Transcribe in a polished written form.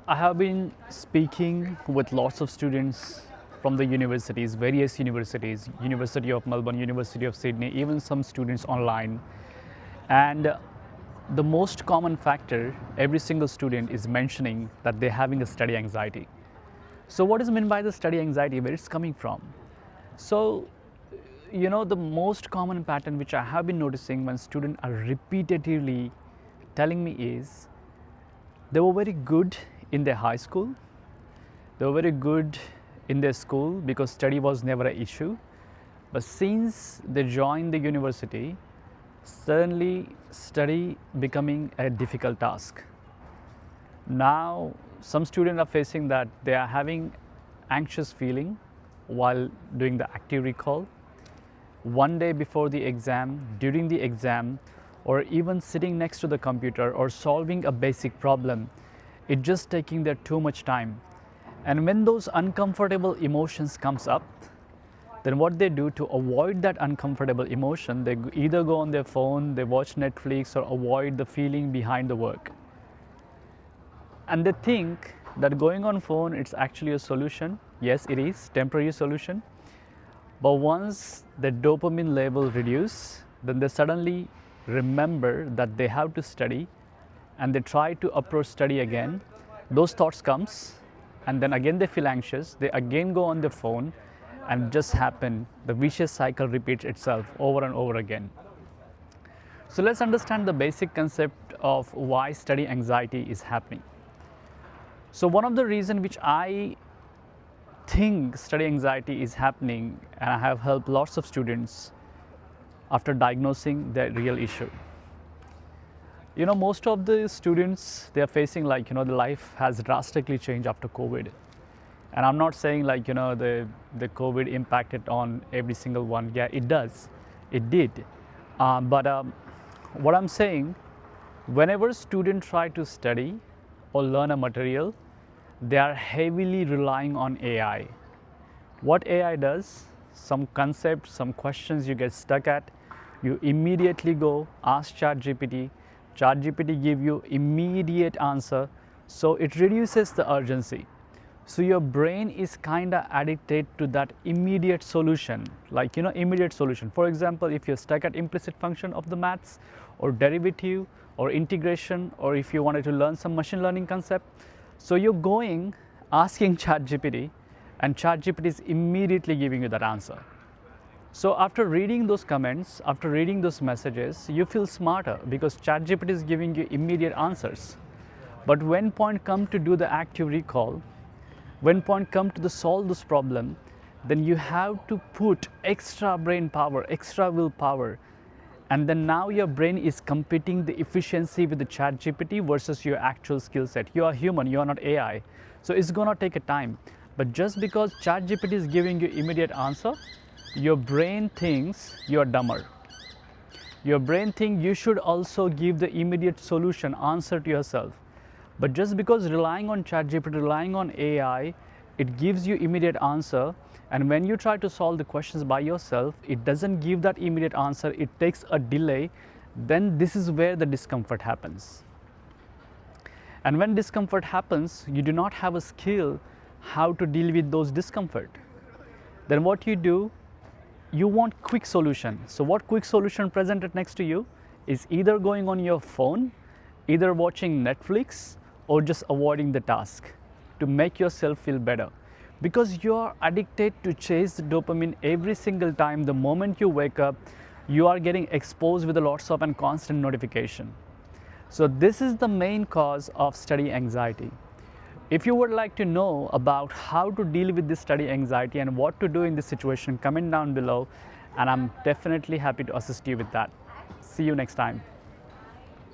I have been speaking with lots of students from the universities, various universities, University of Melbourne, University of Sydney, even some students online. And the most common factor, every single student is mentioning that they're having a study anxiety. So what is meant by the study anxiety, where it's coming from? So, the most common pattern which I have been noticing when students are repeatedly telling me is they were very good in their high school, they were very good in their school because study was never an issue. But since they joined the university, suddenly study becoming a difficult task. Now, some students are facing that they are having anxious feeling while doing the active recall. One day before the exam, during the exam, or even sitting next to the computer or solving a basic problem, it's just taking their too much time. And when those uncomfortable emotions comes up, then what they do to avoid that uncomfortable emotion, they either go on their phone, they watch Netflix, or avoid the feeling behind the work. And they think that going on phone, it's actually a solution. Yes, it is temporary solution. But once the dopamine level reduce, then they suddenly remember that they have to study, and they try to approach study again. Those thoughts comes, and then again they feel anxious. They again go on the phone, and just happen. The vicious cycle repeats itself over and over again. So let's understand the basic concept of why study anxiety is happening. So one of the reasons which I think study anxiety is happening, and I have helped lots of students after diagnosing the real issue. Most of the students, they are facing the life has drastically changed after COVID. And I'm not saying the COVID impacted on every single one. Yeah, it does. It did. But what I'm saying, whenever students try to study or learn a material, they are heavily relying on AI. What AI does, some concepts, some questions you get stuck at, you immediately go ask ChatGPT. ChatGPT give you immediate answer, so it reduces the urgency. So your brain is kind of addicted to that immediate solution, immediate solution. For example, if you're stuck at implicit function of the maths, or derivative, or integration, or if you wanted to learn some machine learning concept, so you're going asking ChatGPT, and ChatGPT is immediately giving you that answer. So after reading those comments, after reading those messages, you feel smarter because ChatGPT is giving you immediate answers. But when point come to do the active recall, when point come to solve this problem, then you have to put extra brain power, extra willpower, and then now your brain is competing the efficiency with the ChatGPT versus your actual skill set. You are human, you are not AI, so it's gonna take a time. But just because ChatGPT is giving you immediate answer, your brain thinks you are dumber. Your brain thinks you should also give the immediate solution, answer to yourself. But just because relying on ChatGPT, relying on AI, it gives you immediate answer, and when you try to solve the questions by yourself, it doesn't give that immediate answer, it takes a delay, then this is where the discomfort happens. And when discomfort happens, you do not have a skill how to deal with those discomfort. Then what you do, you want quick solution. So what quick solution presented next to you is either going on your phone, either watching Netflix, or just avoiding the task to make yourself feel better. Because you are addicted to chase the dopamine every single time. The moment you wake up, you are getting exposed with lots of and constant notification. So this is the main cause of study anxiety. If you would like to know about how to deal with this study anxiety and what to do in this situation, comment down below, and I'm definitely happy to assist you with that. See you next time.